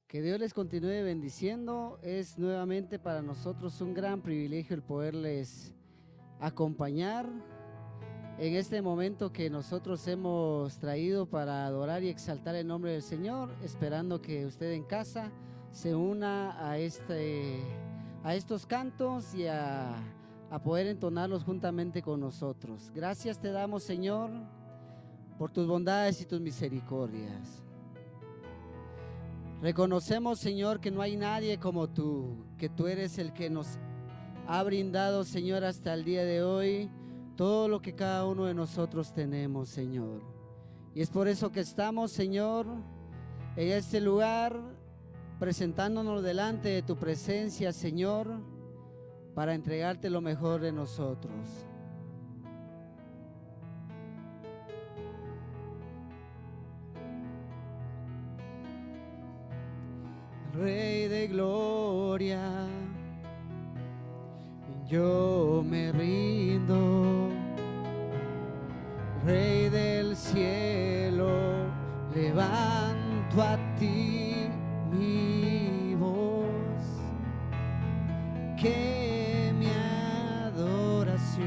Que Dios les continúe bendiciendo. Es nuevamente para nosotros un gran privilegio el poderles acompañar en este momento que nosotros hemos traído para adorar y exaltar el nombre del Señor, esperando que usted en casa se una a estos cantos y a poder entonarlos juntamente con nosotros. Gracias te damos, Señor, por tus bondades y tus misericordias. Reconocemos, Señor, que no hay nadie como tú, que tú eres el que nos ha brindado, Señor, hasta el día de hoy, todo lo que cada uno de nosotros tenemos, Señor. Y es por eso que estamos, Señor, en este lugar, presentándonos delante de tu presencia, Señor, para entregarte lo mejor de nosotros. Rey de gloria, yo me rindo. Rey del cielo, levanto a ti mi voz. Que mi adoración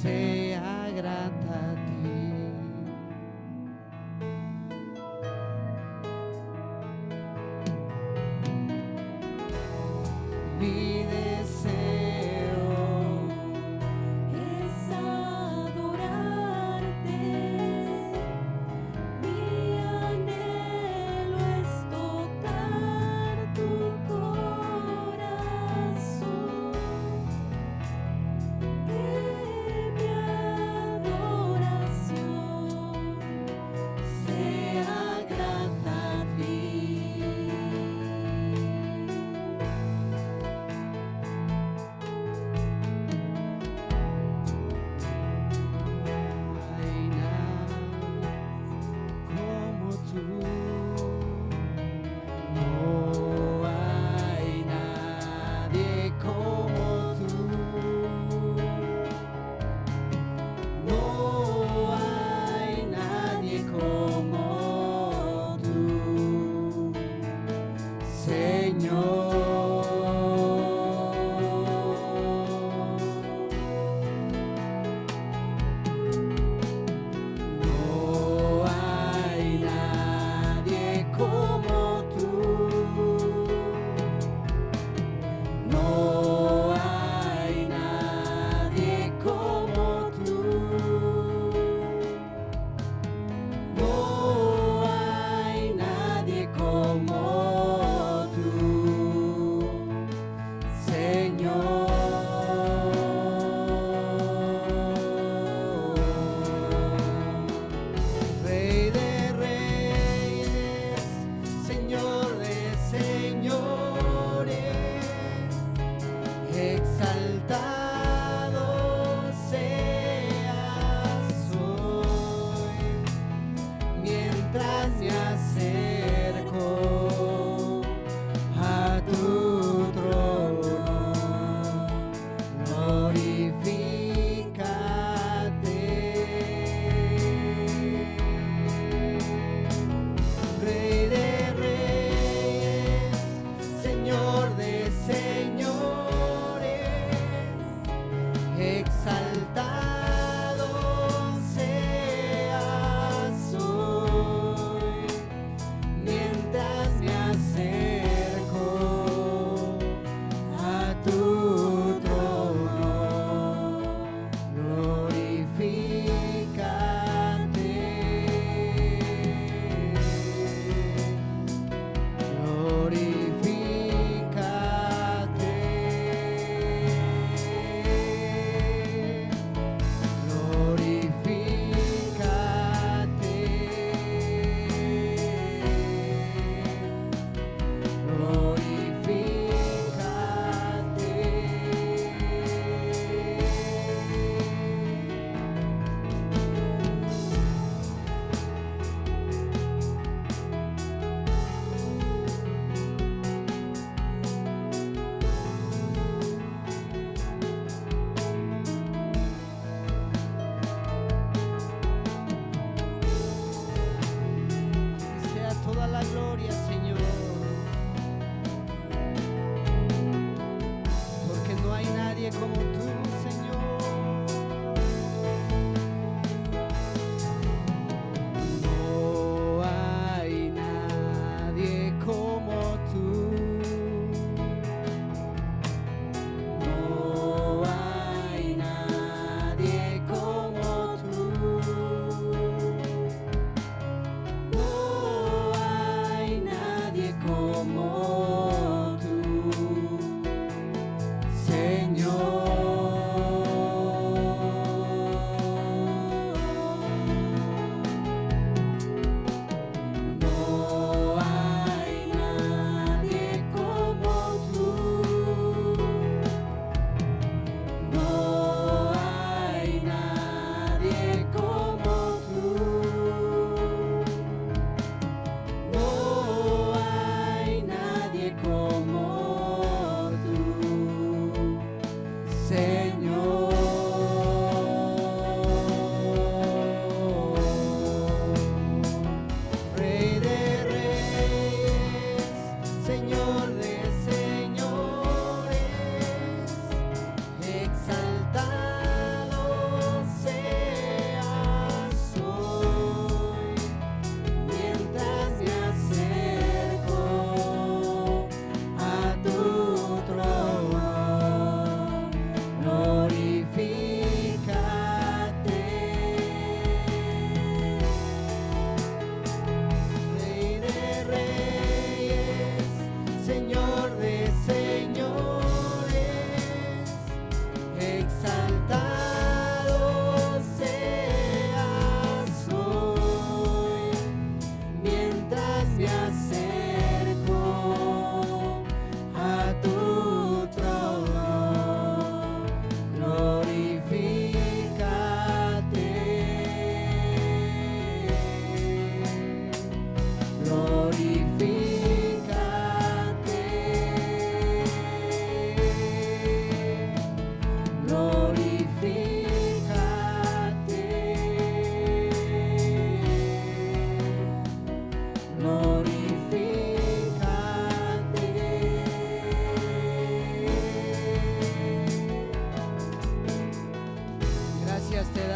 sea grata a ti. Mi deseo es adorarte, mi anhelo es tocar tu corazón, que mi adoración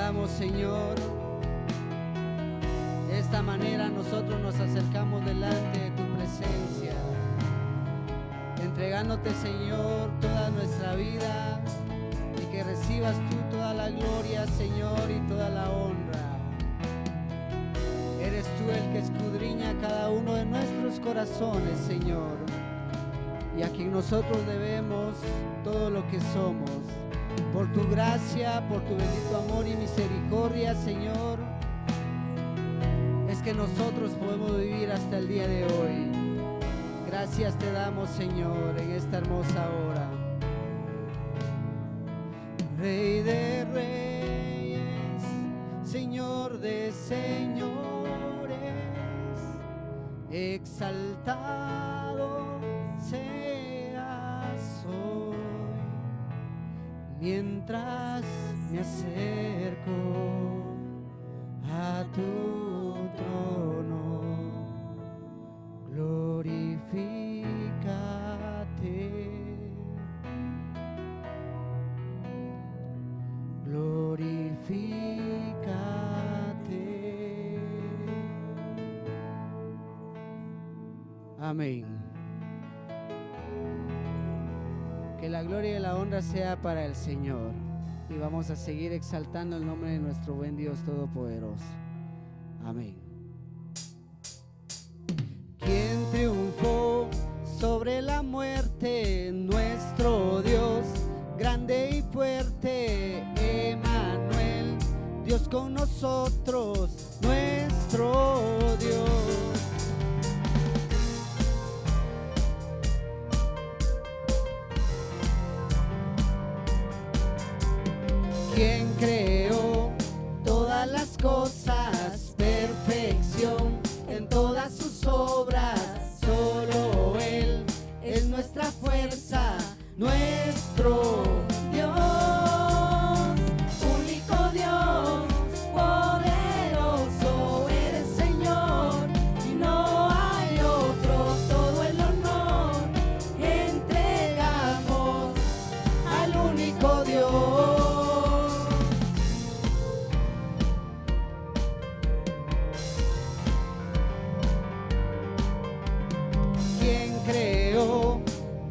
damos, Señor. De esta manera nosotros nos acercamos delante de tu presencia, entregándote, Señor, toda nuestra vida, y que recibas tú toda la gloria, Señor, y toda la honra. Eres tú el que escudriña cada uno de nuestros corazones, Señor, y a quien nosotros debemos todo lo que somos. Por tu gracia, por tu bendito amor y misericordia, Señor, es que nosotros podemos vivir hasta el día de hoy. Gracias te damos, Señor, en esta hermosa hora. Rey de reyes, Señor de señores, exaltado seas hoy. Mientras me acerco a tu trono, glorifícate, glorifícate. Amén. Que la gloria y la honra sea para el Señor. Y vamos a seguir exaltando el nombre de nuestro buen Dios Todopoderoso. Amén. ¿Quién triunfó sobre la muerte? Nuestro Dios, grande y fuerte, Emmanuel, Dios con nosotros, nuestro Dios. ¿Quién creó todas las cosas? Perfección en todas sus obras. Solo Él es nuestra fuerza, nuestro Dios. Único Dios, poderoso eres, Señor, y no hay otro. Todo el honor entregamos al único Dios. Creó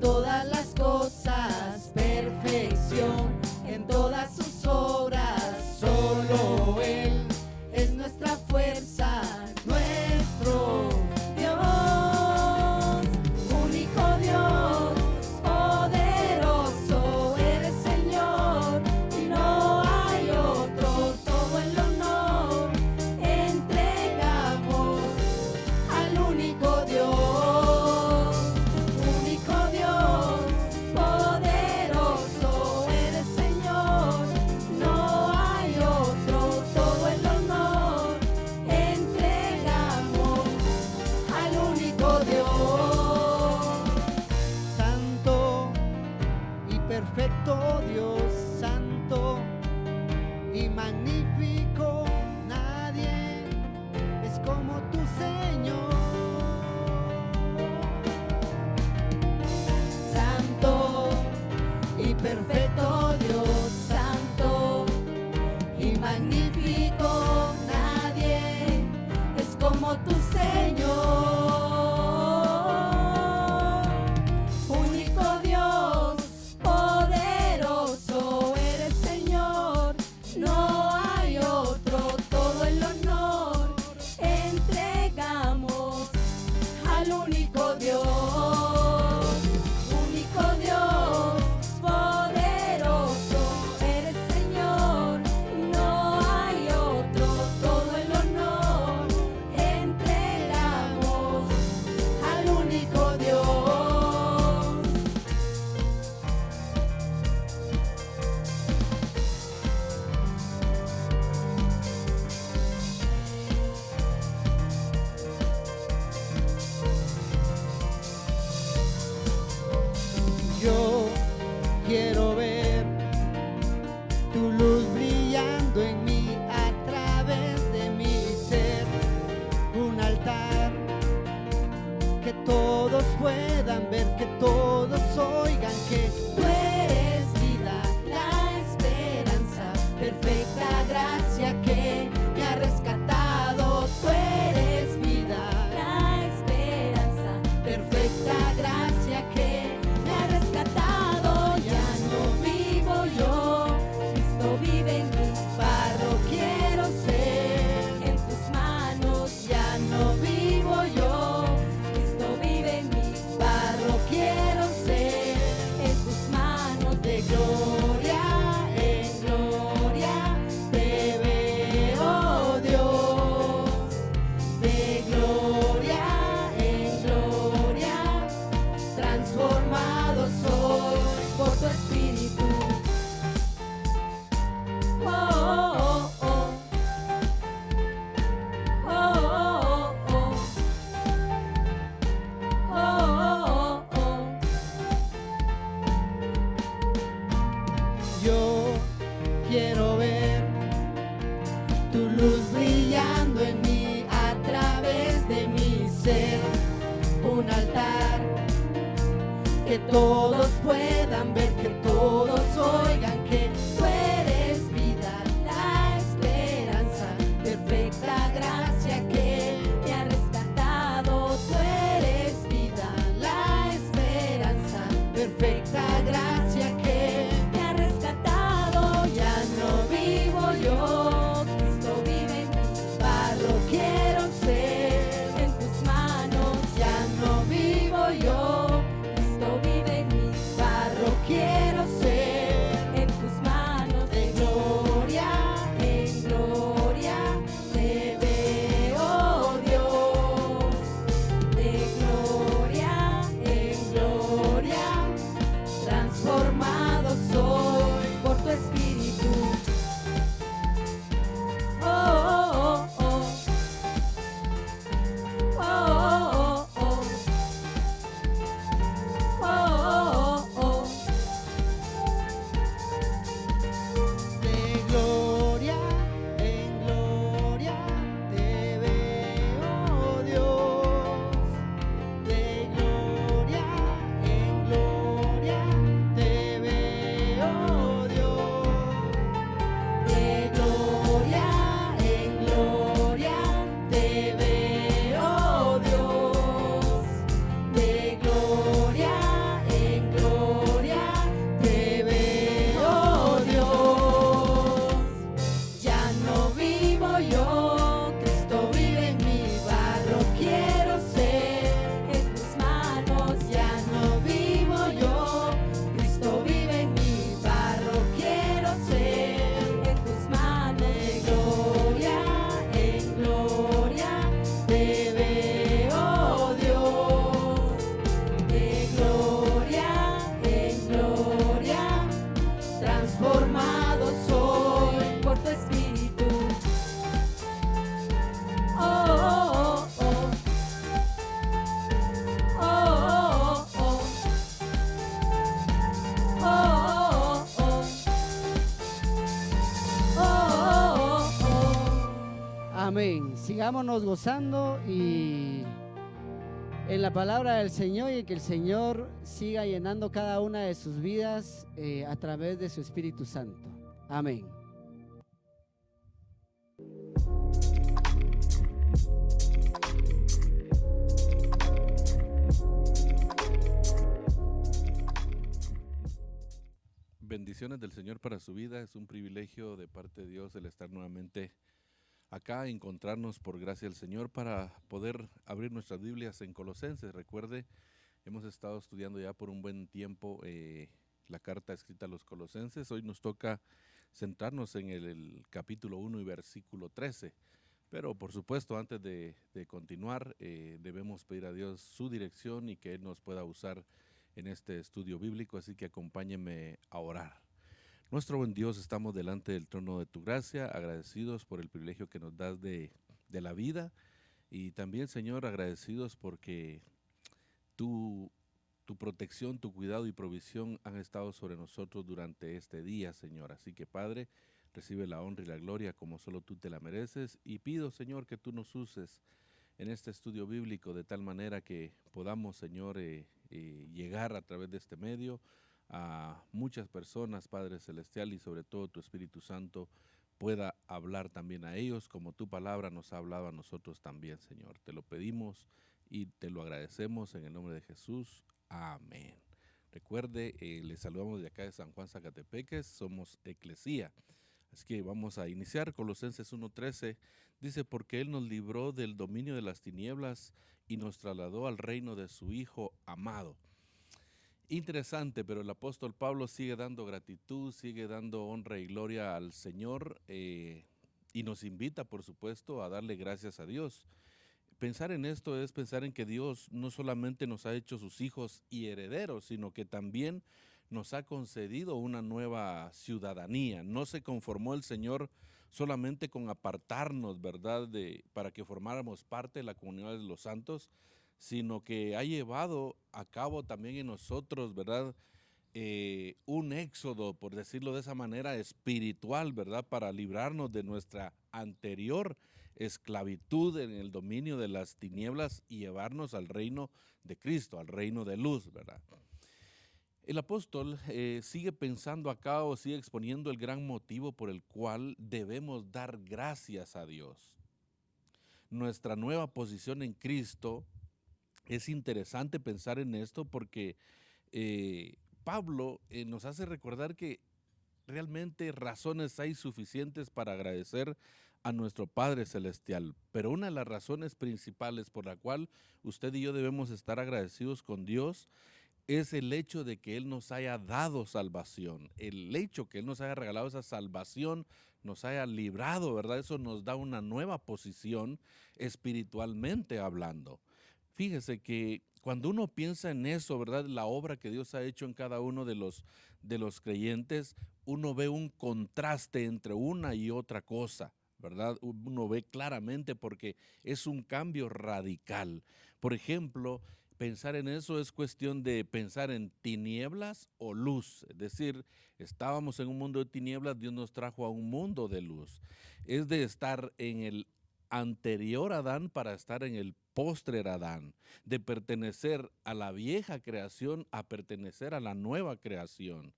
todas las cosas, perfección en todas sus obras. Solo Él es nuestra fuerza, nuestro Dios. Único Dios, poderoso eres, Señor, y no hay otro. Todo el honor entregamos al único Dios. Perfecto Dios, santo y magnífico, nadie es como tu Señor. Santo y perfecto Dios, santo y magnífico, nadie es como tu Señor. Yo quiero ver tu luz brillando en mí, a través de mi ser, un altar que todos puedan ver, que todos oigan que tú eres vida, la esperanza, perfecta gracia. De gloria en gloria te veo, Dios. De gloria en gloria, transformado soy por tu espíritu. Oh, oh, oh. Oh, oh, oh. Oh, oh, oh. Yo quiero ver tu luz brillando en mí a través de mi ser. Un altar que todos puedan ver, que todos oigan que tú eres vida, la esperanza, perfecta gracia que me ha rescatado. Tú eres vida, la esperanza, perfecta gracia que me ha rescatado. Ya no vivo yo, Cristo vive en mí, barro quiero ser en tus manos. Ya no vivo yo, Cristo vive en mí, barro quiero ser en tus manos. De gloria en gloria te veo, Dios. De gloria en gloria, transformado soy por tu espíritu. Oh, oh, oh. Oh, oh, oh. Oh, oh, oh. De gloria en gloria te veo, Dios. De gloria en gloria te veo, Dios. De gloria en gloria te veo, Dios. De gloria en gloria te veo, Dios. Ya no vivo yo, Cristo vive en mi barro quiero ser en tus manos. Ya no vivo yo, Cristo vive en mi barro quiero ser en tus manos. De gloria en gloria te veo, Dios. De gloria en gloria, transformado soy por tu espíritu. Oh, oh, oh. Oh, oh, oh. Oh, oh, oh. Oh, oh, oh. Amén. Sigámonos gozando y en la palabra del Señor, y que el Señor siga llenando cada una de sus vidas a través de su Espíritu Santo. Amén. Bendiciones del Señor para su vida. Es un privilegio de parte de Dios el estar nuevamente acá, encontrarnos por gracia del Señor para poder abrir nuestras Biblias en Colosenses. Recuerde, hemos estado estudiando ya por un buen tiempo la carta escrita a los Colosenses. Hoy nos toca centrarnos en el capítulo 1 y versículo 13. Pero por supuesto, antes de continuar, debemos pedir a Dios su dirección y que Él nos pueda usar en este estudio bíblico, así que acompáñenme a orar. Nuestro buen Dios, estamos delante del trono de tu gracia, agradecidos por el privilegio que nos das de la vida, y también, Señor, agradecidos porque tu protección, tu cuidado y provisión han estado sobre nosotros durante este día, Señor. Así que, Padre, recibe la honra y la gloria como solo tú te la mereces, y pido, Señor, que tú nos uses en este estudio bíblico de tal manera que podamos, Señor, llegar a través de este medio a muchas personas, Padre Celestial, y sobre todo tu Espíritu Santo pueda hablar también a ellos como tu palabra nos ha hablado a nosotros también, Señor. Te lo pedimos y te lo agradecemos en el nombre de Jesús. Amén. Recuerde, les saludamos de acá de San Juan, Zacatepeques, somos Eclesía. Así que vamos a iniciar. Colosenses 1:13 dice: porque Él nos libró del dominio de las tinieblas y nos trasladó al reino de su Hijo amado. Interesante, pero el apóstol Pablo sigue dando gratitud, sigue dando honra y gloria al Señor y nos invita, por supuesto, a darle gracias a Dios. Pensar en esto es pensar en que Dios no solamente nos ha hecho sus hijos y herederos, sino que también nos ha concedido una nueva ciudadanía. No se conformó el Señor solamente con apartarnos, ¿verdad?, para que formáramos parte de la comunidad de los santos, sino que ha llevado a cabo también en nosotros, ¿verdad?, un éxodo, por decirlo de esa manera, espiritual, ¿verdad?, para librarnos de nuestra anterior esclavitud en el dominio de las tinieblas y llevarnos al reino de Cristo, al reino de luz, ¿verdad? El apóstol sigue pensando acá o sigue exponiendo el gran motivo por el cual debemos dar gracias a Dios. Nuestra nueva posición en Cristo, es interesante pensar en esto porque Pablo nos hace recordar que realmente razones hay suficientes para agradecer a nuestro Padre Celestial, pero una de las razones principales por la cual usted y yo debemos estar agradecidos con Dios es el hecho de que Él nos haya dado salvación, el hecho que Él nos haya regalado esa salvación, nos haya librado, ¿verdad? Eso nos da una nueva posición espiritualmente hablando. Fíjese que cuando uno piensa en eso, ¿verdad? La obra que Dios ha hecho en cada uno de los creyentes, uno ve un contraste entre una y otra cosa, ¿verdad? Uno ve claramente porque es un cambio radical. Por ejemplo, pensar en eso es cuestión de pensar en tinieblas o luz. Es decir, estábamos en un mundo de tinieblas, Dios nos trajo a un mundo de luz. Es de estar en el anterior Adán para estar en el postrer Adán, de pertenecer a la vieja creación a pertenecer a la nueva creación,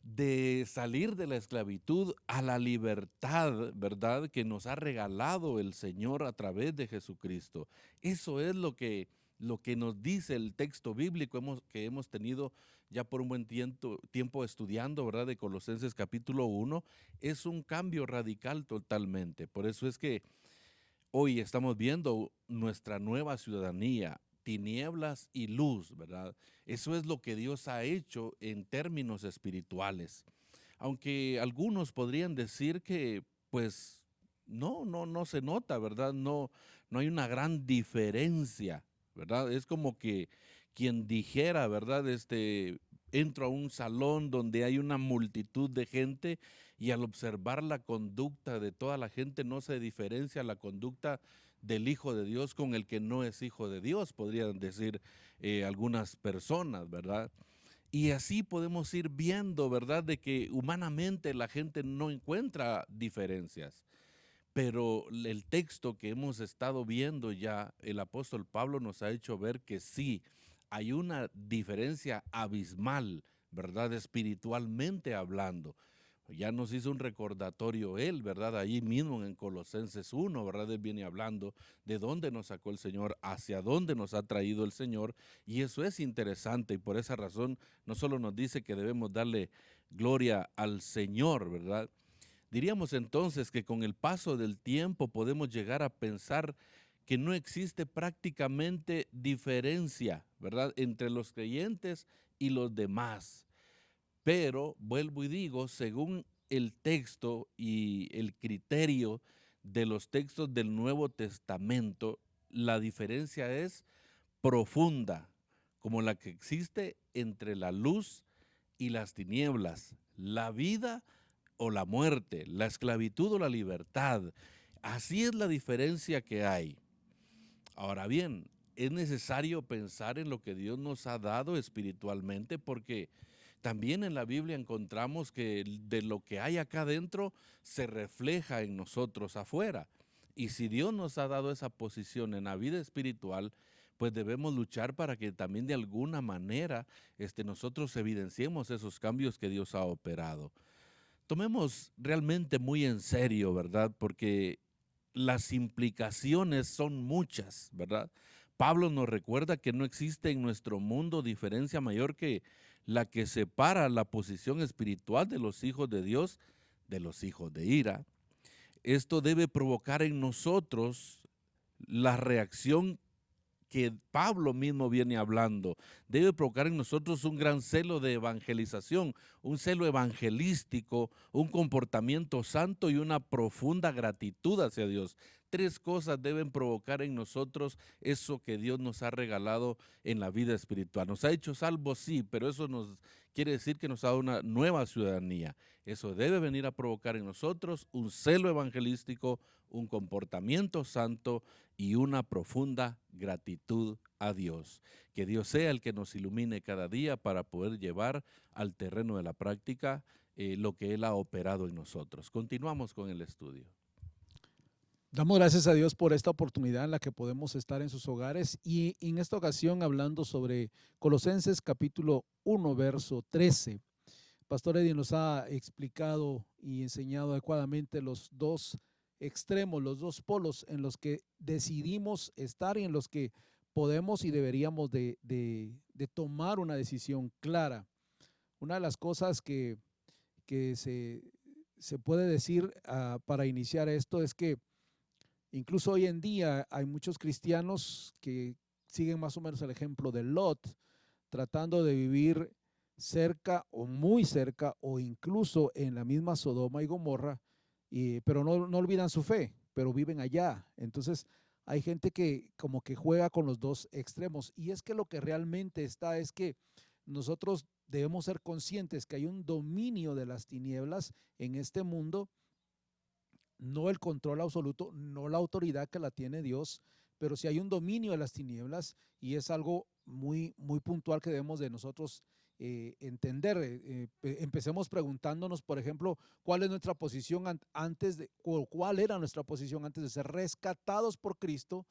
de salir de la esclavitud a la libertad, ¿verdad?, que nos ha regalado el Señor a través de Jesucristo. Eso es lo que nos dice el texto bíblico que hemos tenido ya por un buen tiempo estudiando, ¿verdad?, de Colosenses capítulo 1, es un cambio radical totalmente. Por eso es que hoy estamos viendo nuestra nueva ciudadanía, tinieblas y luz, ¿verdad? Eso es lo que Dios ha hecho en términos espirituales. Aunque algunos podrían decir que, pues, no se nota, ¿verdad? No hay una gran diferencia, ¿verdad? Es como que quien dijera, ¿verdad? Entro a un salón donde hay una multitud de gente y al observar la conducta de toda la gente no se diferencia la conducta del Hijo de Dios con el que no es Hijo de Dios, podrían decir algunas personas, ¿verdad? Y así podemos ir viendo, ¿verdad?, de que humanamente la gente no encuentra diferencias. Pero el texto que hemos estado viendo ya, el apóstol Pablo nos ha hecho ver que sí, hay una diferencia abismal, ¿verdad?, espiritualmente hablando. Ya nos hizo un recordatorio él, ¿verdad? Allí mismo en Colosenses 1, ¿verdad? Él viene hablando de dónde nos sacó el Señor, hacia dónde nos ha traído el Señor. Y eso es interesante y por esa razón no solo nos dice que debemos darle gloria al Señor, ¿verdad? Diríamos entonces que con el paso del tiempo podemos llegar a pensar que no existe prácticamente diferencia, ¿verdad?, entre los creyentes y los demás. Pero, vuelvo y digo, según el texto y el criterio de los textos del Nuevo Testamento, la diferencia es profunda, como la que existe entre la luz y las tinieblas, la vida o la muerte, la esclavitud o la libertad. Así es la diferencia que hay. Ahora bien, es necesario pensar en lo que Dios nos ha dado espiritualmente porque también en la Biblia encontramos que de lo que hay acá adentro se refleja en nosotros afuera. Y si Dios nos ha dado esa posición en la vida espiritual, pues debemos luchar para que también de alguna manera nosotros evidenciemos esos cambios que Dios ha operado. Tomemos realmente muy en serio, ¿verdad? Porque las implicaciones son muchas, ¿verdad? Pablo nos recuerda que no existe en nuestro mundo diferencia mayor que la que separa la posición espiritual de los hijos de Dios de los hijos de ira. Esto debe provocar en nosotros la reacción que Pablo mismo viene hablando. Debe provocar en nosotros un gran celo de evangelización, un celo evangelístico, un comportamiento santo y una profunda gratitud hacia Dios. Tres cosas deben provocar en nosotros eso que Dios nos ha regalado en la vida espiritual. Nos ha hecho salvos, sí, pero eso nos quiere decir que nos ha dado una nueva ciudadanía. Eso debe venir a provocar en nosotros un celo evangelístico, un comportamiento santo y una profunda gratitud a Dios. Que Dios sea el que nos ilumine cada día para poder llevar al terreno de la práctica lo que Él ha operado en nosotros. Continuamos con el estudio. Damos gracias a Dios por esta oportunidad en la que podemos estar en sus hogares y en esta ocasión hablando sobre Colosenses capítulo 1, verso 13. Pastor Eddie nos ha explicado y enseñado adecuadamente los dos extremos, los dos polos en los que decidimos estar y en los que podemos y deberíamos de tomar una decisión clara. Una de las cosas que se puede decir para iniciar esto es que incluso hoy en día hay muchos cristianos que siguen más o menos el ejemplo de Lot, tratando de vivir cerca o muy cerca o incluso en la misma Sodoma y Gomorra, pero no olvidan su fe, pero viven allá. Entonces hay gente que como que juega con los dos extremos y es que lo que realmente está es que nosotros debemos ser conscientes que hay un dominio de las tinieblas en este mundo. No el control absoluto, no la autoridad que la tiene Dios, pero sí hay un dominio de las tinieblas y es algo muy, muy puntual que debemos de nosotros entender. Empecemos preguntándonos, por ejemplo, cuál es nuestra posición cuál era nuestra posición antes de ser rescatados por Cristo,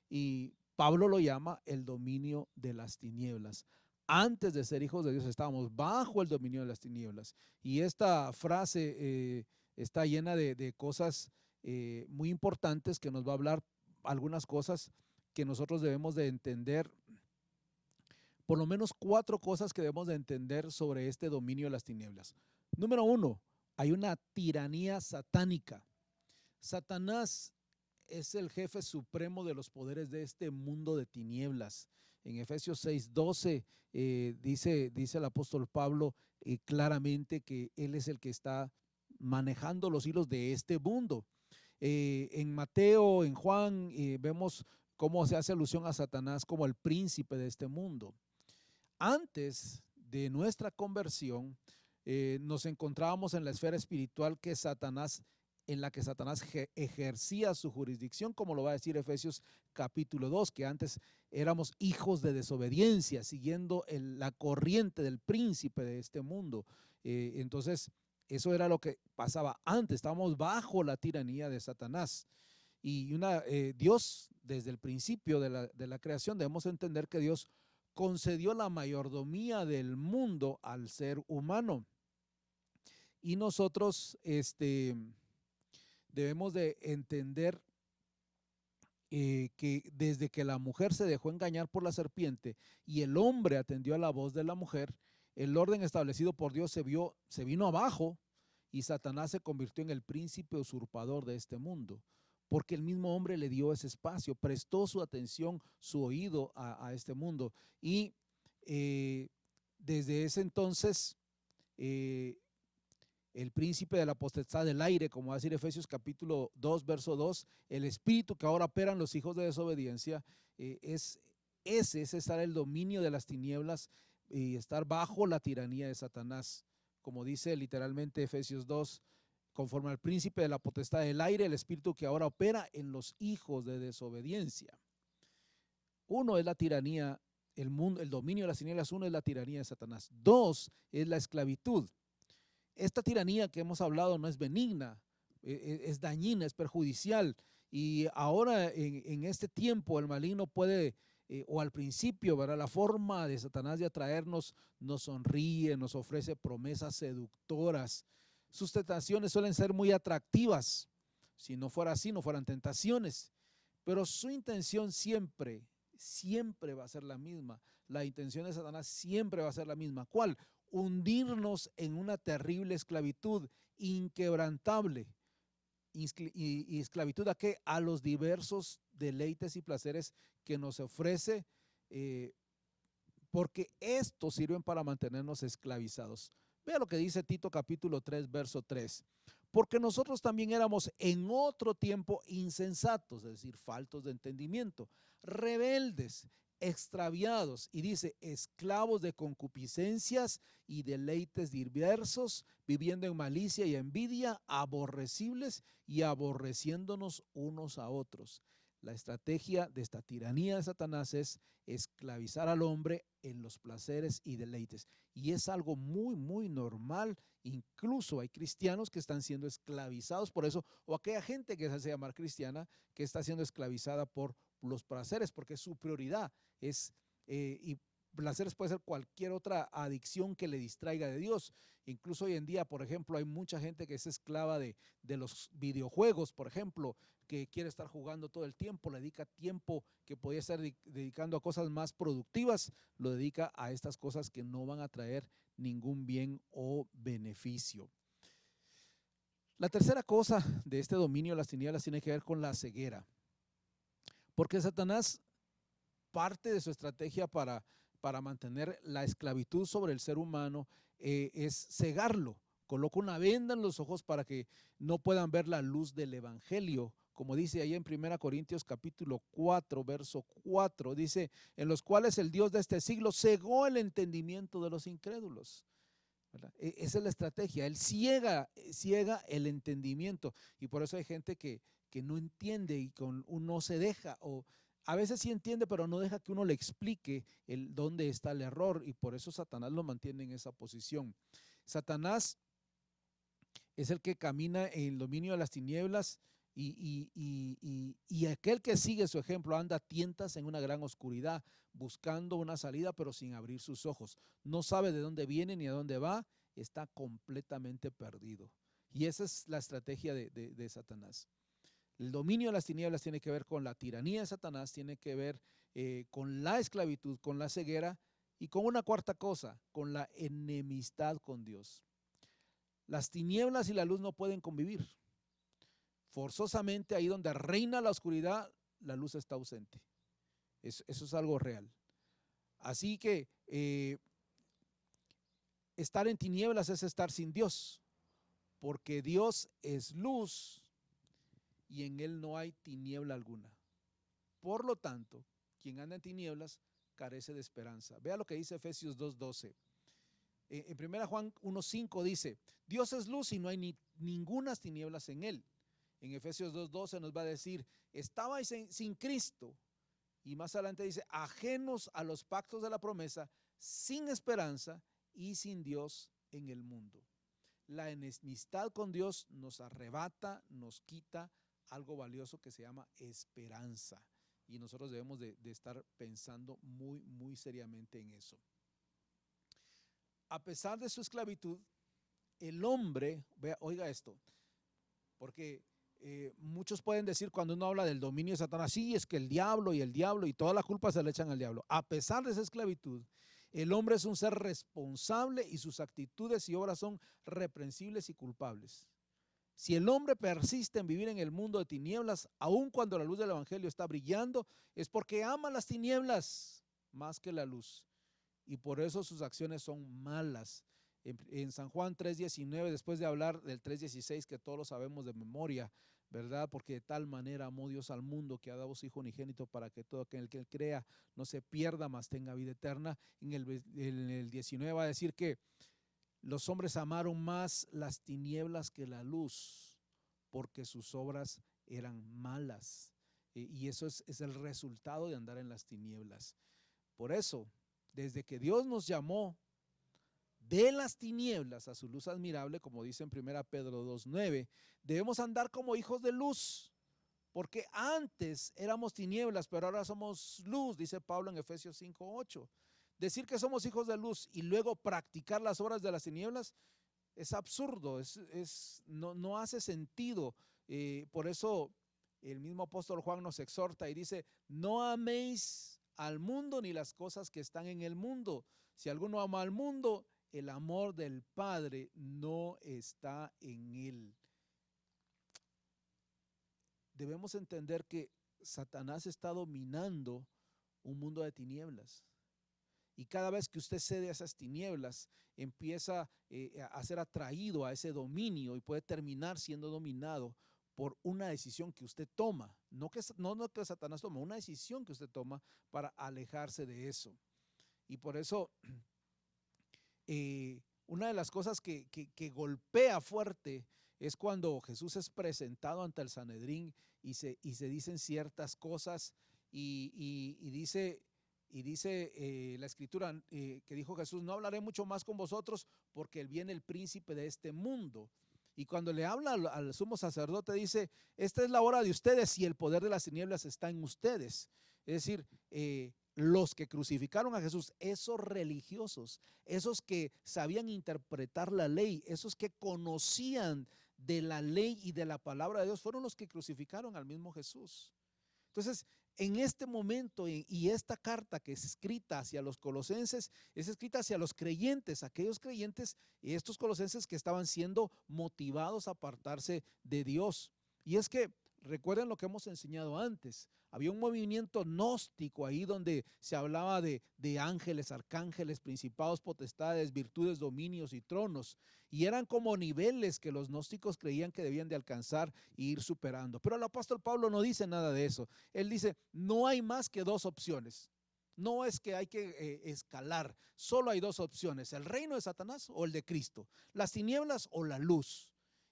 y Pablo lo llama el dominio de las tinieblas. Antes de ser hijos de Dios estábamos bajo el dominio de las tinieblas, y esta frase está llena de cosas muy importantes que nos va a hablar algunas cosas que nosotros debemos de entender, por lo menos 4 cosas que debemos de entender sobre este dominio de las tinieblas. Número 1, hay una tiranía satánica. Satanás es el jefe supremo de los poderes de este mundo de tinieblas. En Efesios 6:12 dice el apóstol Pablo claramente que él es el que está manejando los hilos de este mundo. En Mateo, en Juan, vemos cómo se hace alusión a Satanás como el príncipe de este mundo. Antes de nuestra conversión, nos encontrábamos en la esfera espiritual en la que Satanás ejercía su jurisdicción, como lo va a decir Efesios capítulo 2, que antes éramos hijos de desobediencia, siguiendo la corriente del príncipe de este mundo. Entonces, eso era lo que pasaba antes, estábamos bajo la tiranía de Satanás. Y Dios, desde el principio de la creación, debemos entender que Dios concedió la mayordomía del mundo al ser humano. Y nosotros debemos de entender que desde que la mujer se dejó engañar por la serpiente y el hombre atendió a la voz de la mujer, el orden establecido por Dios se vino abajo y Satanás se convirtió en el príncipe usurpador de este mundo, porque el mismo hombre le dio ese espacio, prestó su atención, su oído a este mundo. Y desde ese entonces, el príncipe de la potestad del aire, como va a decir Efesios capítulo 2, verso 2, el espíritu que ahora operan los hijos de desobediencia, es estar el dominio de las tinieblas y estar bajo la tiranía de Satanás. Como dice literalmente Efesios 2, conforme al príncipe de la potestad del aire, el espíritu que ahora opera en los hijos de desobediencia. Uno es la tiranía, el dominio de las tinieblas. Uno es la tiranía de Satanás. 2 es la esclavitud. Esta tiranía que hemos hablado no es benigna, es dañina, es perjudicial. Y ahora en este tiempo el maligno puede, o al principio, ¿verdad? La forma de Satanás de atraernos, nos sonríe, nos ofrece promesas seductoras. Sus tentaciones suelen ser muy atractivas. Si no fuera así, no fueran tentaciones. Pero su intención siempre va a ser la misma. La intención de Satanás siempre va a ser la misma. ¿Cuál? Hundirnos en una terrible esclavitud inquebrantable. ¿Y esclavitud a qué? A los diversos deleites y placeres que nos ofrece, porque estos sirven para mantenernos esclavizados. Vea lo que dice Tito capítulo 3, verso 3. Porque nosotros también éramos en otro tiempo insensatos, es decir, faltos de entendimiento, rebeldes, extraviados, y dice, esclavos de concupiscencias y deleites diversos, viviendo en malicia y envidia, aborrecibles y aborreciéndonos unos a otros. La estrategia de esta tiranía de Satanás es esclavizar al hombre en los placeres y deleites. Y es algo muy, muy normal. Incluso hay cristianos que están siendo esclavizados por eso, o aquella gente que se hace llamar cristiana que está siendo esclavizada por los placeres, porque su prioridad es, y placeres puede ser cualquier otra adicción que le distraiga de Dios. Incluso hoy en día, por ejemplo, hay mucha gente que es esclava de los videojuegos, por ejemplo, que quiere estar jugando todo el tiempo, le dedica tiempo que podría estar dedicando a cosas más productivas, lo dedica a estas cosas que no van a traer ningún bien o beneficio. La tercera cosa de este dominio de las tinieblas tiene que ver con la ceguera, porque Satanás, parte de su estrategia para mantener la esclavitud sobre el ser humano es cegarlo. Coloca una venda en los ojos para que no puedan ver la luz del evangelio. Como dice ahí en 1 Corintios capítulo 4, verso 4, dice, en los cuales el Dios de este siglo cegó el entendimiento de los incrédulos. ¿Verdad? Esa es la estrategia, él ciega el entendimiento, y por eso hay gente que no entiende y uno se deja, o a veces sí entiende, pero no deja que uno le explique dónde está el error, y por eso Satanás lo mantiene en esa posición. Satanás es el que camina en el dominio de las tinieblas, y aquel que sigue su ejemplo anda a tientas en una gran oscuridad, buscando una salida, pero sin abrir sus ojos. No sabe de dónde viene ni a dónde va, está completamente perdido. Y esa es la estrategia de Satanás. El dominio de las tinieblas tiene que ver con la tiranía de Satanás, tiene que ver con la esclavitud, con la ceguera, y con una cuarta cosa, con la enemistad con Dios. Las tinieblas y la luz no pueden convivir. Forzosamente ahí donde reina la oscuridad, la luz está ausente. Eso es algo real. Así que estar en tinieblas es estar sin Dios, porque Dios es luz y en Él no hay tiniebla alguna. Por lo tanto, quien anda en tinieblas carece de esperanza. Vea lo que dice Efesios 2:12. En 1 Juan 1:5 dice, Dios es luz y no hay ninguna tinieblas en Él. En Efesios 2:12 nos va a decir, estabais sin Cristo, y más adelante dice, ajenos a los pactos de la promesa, sin esperanza y sin Dios en el mundo. La enemistad con Dios nos arrebata, nos quita algo valioso que se llama esperanza, y nosotros debemos de estar pensando muy, muy seriamente en eso. A pesar de su esclavitud, el hombre, oiga esto, porque muchos pueden decir cuando uno habla del dominio de Satanás, sí, es que el diablo y toda la culpa se le echan al diablo. A pesar de esa esclavitud, el hombre es un ser responsable y sus actitudes y obras son reprensibles y culpables. Si el hombre persiste en vivir en el mundo de tinieblas, aun cuando la luz del evangelio está brillando, es porque ama las tinieblas más que la luz, y por eso sus acciones son malas. En San Juan 3:19, después de hablar del 3:16, que todos lo sabemos de memoria, ¿verdad? Porque de tal manera amó Dios al mundo que ha dado su Hijo unigénito para que todo aquel que él crea no se pierda, mas tenga vida eterna. En el 19 va a decir que los hombres amaron más las tinieblas que la luz, porque sus obras eran malas. Y eso es el resultado de andar en las tinieblas. Por eso, desde que Dios nos llamó de las tinieblas a su luz admirable, como dice en 1 Pedro 2:9, debemos andar como hijos de luz, porque antes éramos tinieblas, pero ahora somos luz, dice Pablo en Efesios 5:8. Decir que somos hijos de luz y luego practicar las obras de las tinieblas es absurdo, no hace sentido. Por eso el mismo apóstol Juan nos exhorta y dice, no améis al mundo ni las cosas que están en el mundo. Si alguno ama al mundo, el amor del Padre no está en él. Debemos entender que Satanás está dominando un mundo de tinieblas. Y cada vez que usted cede a esas tinieblas, empieza a ser atraído a ese dominio y puede terminar siendo dominado por una decisión que usted toma. No que Satanás toma, una decisión que usted toma para alejarse de eso. Y por eso, una de las cosas que golpea fuerte es cuando Jesús es presentado ante el Sanedrín y se dicen ciertas cosas y dice la escritura que dijo Jesús: no hablaré mucho más con vosotros porque viene el príncipe de este mundo. Y cuando le habla al sumo sacerdote dice: esta es la hora de ustedes y el poder de las tinieblas está en ustedes. Es decir, los que crucificaron a Jesús, esos religiosos, esos que sabían interpretar la ley, esos que conocían de la ley y de la palabra de Dios, fueron los que crucificaron al mismo Jesús. Entonces, en este momento y esta carta que es escrita hacia los colosenses, es escrita hacia los creyentes, aquellos creyentes, estos colosenses que estaban siendo motivados a apartarse de Dios. Y es que recuerden lo que hemos enseñado antes. Había un movimiento gnóstico ahí donde se hablaba de ángeles, arcángeles, principados, potestades, virtudes, dominios y tronos. Y eran como niveles que los gnósticos creían que debían de alcanzar e ir superando. Pero el apóstol Pablo no dice nada de eso. Él dice: no hay más que dos opciones. No es que hay que escalar. Solo hay dos opciones: el reino de Satanás o el de Cristo. Las tinieblas o la luz.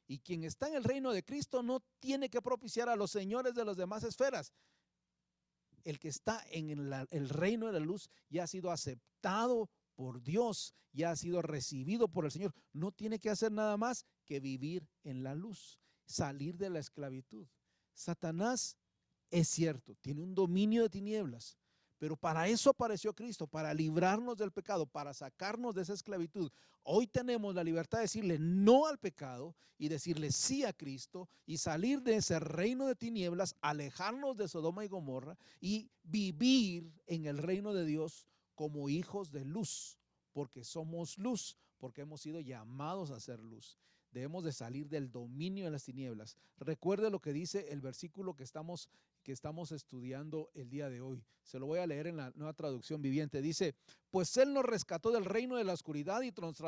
Y quien está en el reino de Cristo no tiene que propiciar a los señores de las demás esferas. El que está en el reino de la luz ya ha sido aceptado por Dios, ya ha sido recibido por el Señor. No tiene que hacer nada más que vivir en la luz, salir de la esclavitud. Satanás, es cierto, tiene un dominio de tinieblas, pero para eso apareció Cristo, para librarnos del pecado, para sacarnos de esa esclavitud. Hoy tenemos la libertad de decirle no al pecado y decirle sí a Cristo y salir de ese reino de tinieblas, alejarnos de Sodoma y Gomorra y vivir en el reino de Dios como hijos de luz, porque somos luz, porque hemos sido llamados a ser luz. Debemos de salir del dominio de las tinieblas. Recuerde lo que dice el versículo que estamos estudiando el día de hoy. Se lo voy a leer en la Nueva Traducción Viviente. Dice: pues Él nos rescató del reino de la oscuridad y nos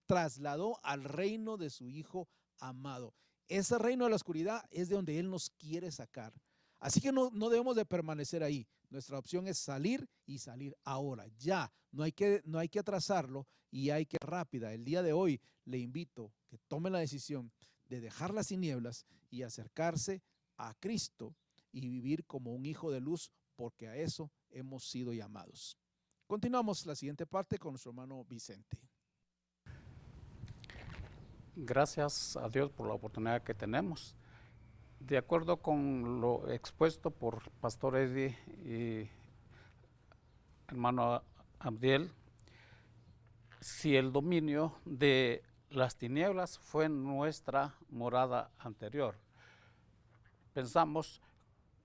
trasladó al reino de su Hijo amado. Ese reino de la oscuridad es de donde Él nos quiere sacar. Así que no debemos de permanecer ahí. Nuestra opción es salir y salir ahora, ya. No hay que atrasarlo y hay que rápida. El día de hoy le invito que tome la decisión de dejar las tinieblas y acercarse a Cristo y vivir como un hijo de luz, porque a eso hemos sido llamados. Continuamos la siguiente parte con nuestro hermano Vicente. Gracias a Dios por la oportunidad que tenemos. De acuerdo con lo expuesto por Pastor Eddie y hermano Abdiel, si el dominio de las tinieblas fue nuestra morada anterior, pensamos,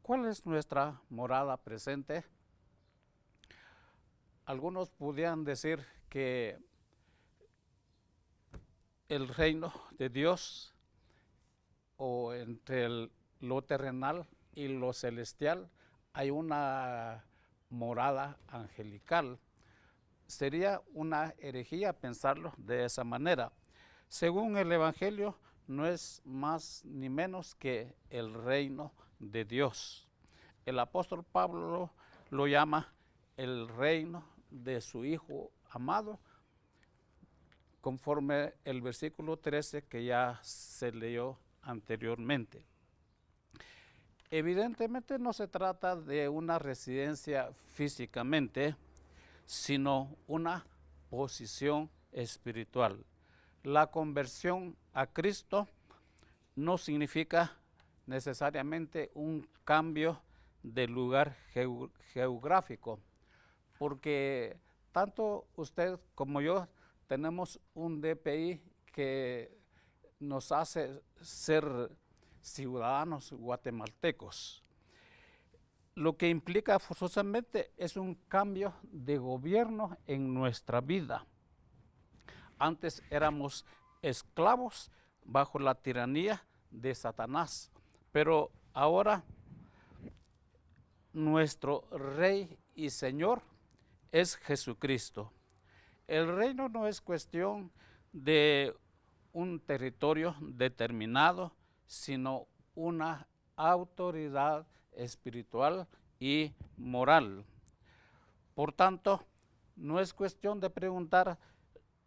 ¿cuál es nuestra morada presente? Algunos podrían decir que el reino de Dios, o entre lo terrenal y lo celestial, hay una morada angelical. Sería una herejía pensarlo de esa manera. Según el Evangelio, no es más ni menos que el reino de Dios. El apóstol Pablo lo llama el reino de su Hijo amado, conforme el versículo 13 que ya se leyó anteriormente. Evidentemente no se trata de una residencia físicamente, sino una posición espiritual. La conversión a Cristo no significa necesariamente un cambio de lugar geográfico, porque tanto usted como yo tenemos un DPI que nos hace ser ciudadanos guatemaltecos. Lo que implica forzosamente es un cambio de gobierno en nuestra vida. Antes éramos esclavos bajo la tiranía de Satanás, pero ahora nuestro Rey y Señor es Jesucristo. El reino no es cuestión de un territorio determinado, sino una autoridad espiritual y moral. Por tanto, no es cuestión de preguntar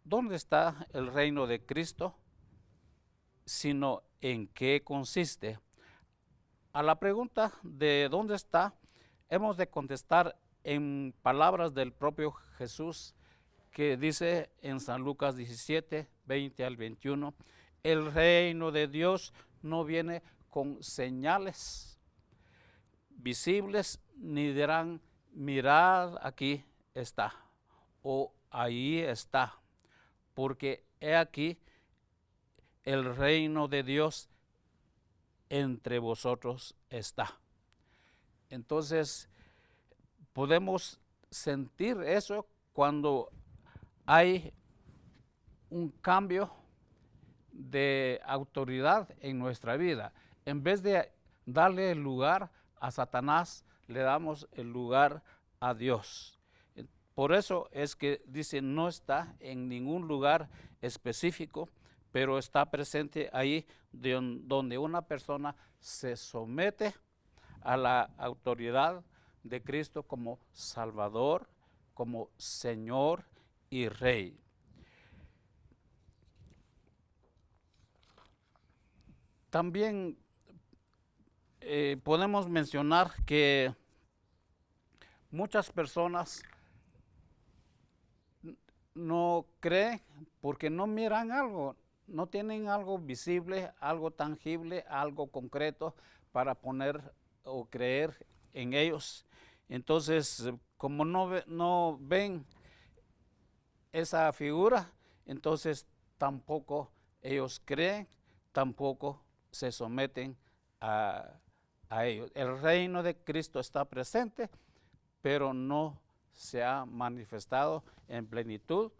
dónde está el reino de Cristo, sino en qué consiste. A la pregunta de dónde está, hemos de contestar en palabras del propio Jesús, que dice en San Lucas 17, 20 al 21, el reino de Dios no viene con señales visibles, ni dirán, mirad, aquí está, o ahí está, porque he aquí el reino de Dios entre vosotros está. Entonces, podemos sentir eso cuando hay un cambio de autoridad en nuestra vida. En vez de darle el lugar a Satanás, le damos el lugar a Dios. Por eso es que dice, no está en ningún lugar específico, pero está presente ahí donde una persona se somete a la autoridad de Cristo como Salvador, como Señor y Rey. También podemos mencionar que muchas personas no creen porque no miran algo, no tienen algo visible, algo tangible, algo concreto para poner o creer en ellos. Entonces, como no ven esa figura, entonces tampoco ellos creen, tampoco se someten a ellos. El reino de Cristo está presente, pero no se ha manifestado en plenitud.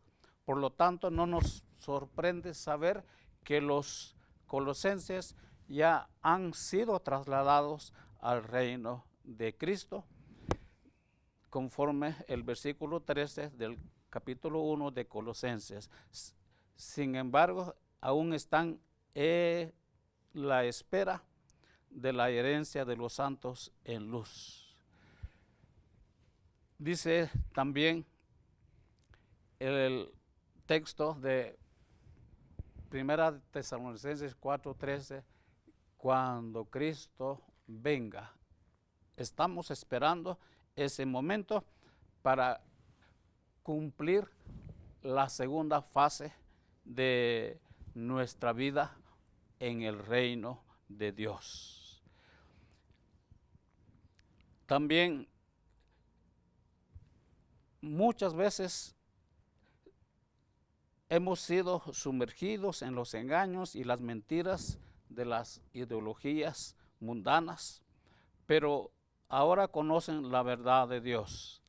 Por lo tanto, no nos sorprende saber que los colosenses ya han sido trasladados al reino de Cristo, conforme el versículo 13 del capítulo 1 de Colosenses. Sin embargo, aún están en la espera de la herencia de los santos en luz. Dice también el texto de 1 Tesalonicenses 4:13, cuando Cristo venga. Estamos esperando ese momento para cumplir la segunda fase de nuestra vida en el reino de Dios. También muchas veces hemos sido sumergidos en los engaños y las mentiras de las ideologías mundanas, pero ahora conocen la verdad de Dios.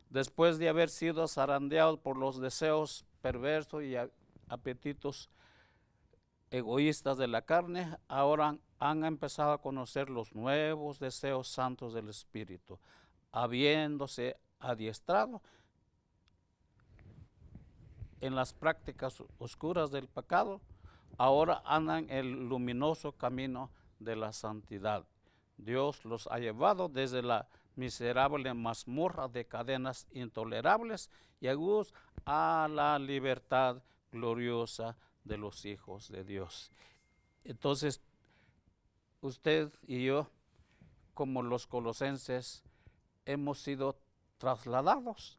Después de haber sido zarandeados por los deseos perversos y apetitos egoístas de la carne, ahora han empezado a conocer los nuevos deseos santos del Espíritu, habiéndose adiestrado en las prácticas oscuras del pecado, ahora andan en el luminoso camino de la santidad. Dios los ha llevado desde la miserable mazmorra de cadenas intolerables y agudos a la libertad gloriosa de los hijos de Dios. Entonces, usted y yo, como los colosenses, hemos sido trasladados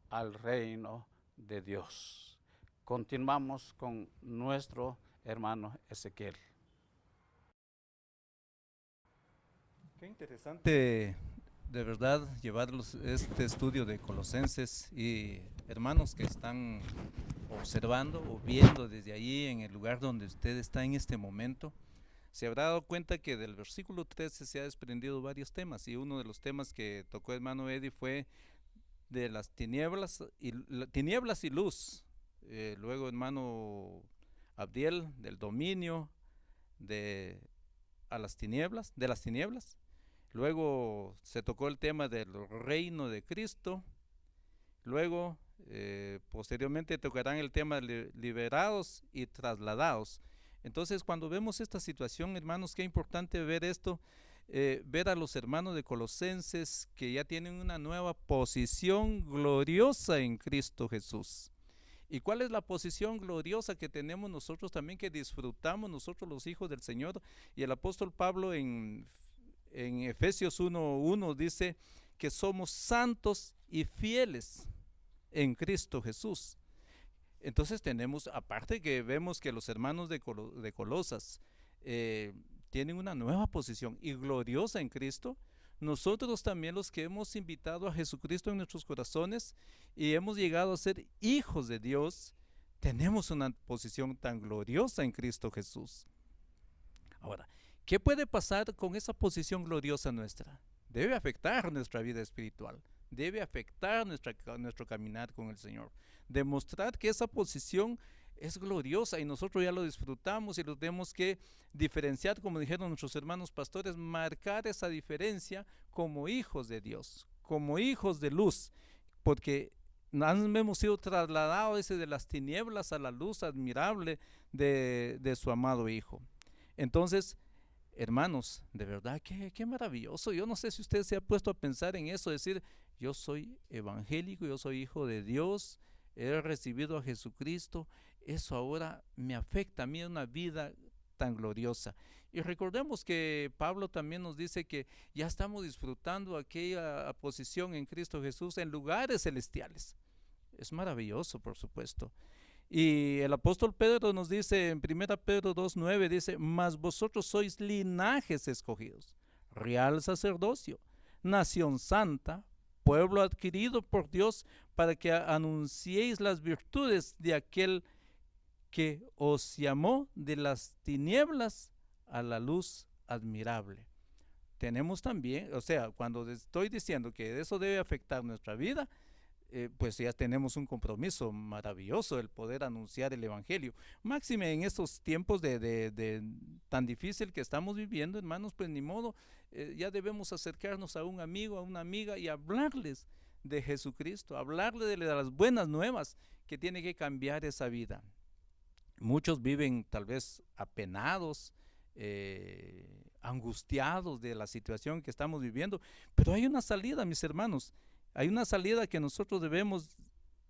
al reino de Dios. Continuamos con nuestro hermano Ezequiel. Qué interesante, de verdad, llevarlos este estudio de Colosenses, y hermanos que están observando o viendo desde allí en el lugar donde usted está en este momento, se habrá dado cuenta que del versículo 13 se ha desprendido varios temas, y uno de los temas que tocó hermano Eddie fue de las tinieblas y luz. Luego hermano Abdiel, del dominio de las tinieblas. luego se tocó el tema del reino de Cristo, luego posteriormente tocarán el tema de liberados y trasladados. Entonces, cuando vemos esta situación, hermanos, qué importante ver esto, ver a los hermanos de Colosenses que ya tienen una nueva posición gloriosa en Cristo Jesús. ¿Y cuál es la posición gloriosa que tenemos nosotros también, que disfrutamos nosotros los hijos del Señor? Y el apóstol Pablo en Efesios 1:1 dice que somos santos y fieles en Cristo Jesús. Entonces tenemos, aparte que vemos que los hermanos de Colosas tienen una nueva posición y gloriosa en Cristo, nosotros también, los que hemos invitado a Jesucristo en nuestros corazones y hemos llegado a ser hijos de Dios, tenemos una posición tan gloriosa en Cristo Jesús. Ahora, ¿qué puede pasar con esa posición gloriosa nuestra? Debe afectar nuestra vida espiritual, debe afectar nuestro caminar con el Señor, demostrar que esa posición es gloriosa y nosotros ya lo disfrutamos y lo tenemos que diferenciar, como dijeron nuestros hermanos pastores, marcar esa diferencia como hijos de Dios, como hijos de luz, porque hemos sido trasladados de las tinieblas a la luz admirable de su amado Hijo. Entonces, hermanos, de verdad, qué maravilloso. Yo no sé si usted se ha puesto a pensar en eso, decir, yo soy evangélico, yo soy hijo de Dios, he recibido a Jesucristo, eso ahora me afecta a mí en una vida tan gloriosa. Y recordemos que Pablo también nos dice que ya estamos disfrutando aquella posición en Cristo Jesús en lugares celestiales. Es maravilloso, por supuesto. Y el apóstol Pedro nos dice en 1 Pedro 2:9, dice, mas vosotros sois linajes escogidos, real sacerdocio, nación santa, pueblo adquirido por Dios, para que anunciéis las virtudes de aquel que os llamó de las tinieblas a la luz admirable. Tenemos también, o sea, cuando estoy diciendo que eso debe afectar nuestra vida, pues ya tenemos un compromiso maravilloso, el poder anunciar el evangelio. Máxime en estos tiempos de tan difícil que estamos viviendo, hermanos, pues ni modo, ya debemos acercarnos a un amigo, a una amiga y hablarles de Jesucristo, hablarles de las buenas nuevas que tiene que cambiar esa vida. Muchos viven tal vez apenados, angustiados de la situación que estamos viviendo, pero hay una salida, mis hermanos. Hay una salida que nosotros debemos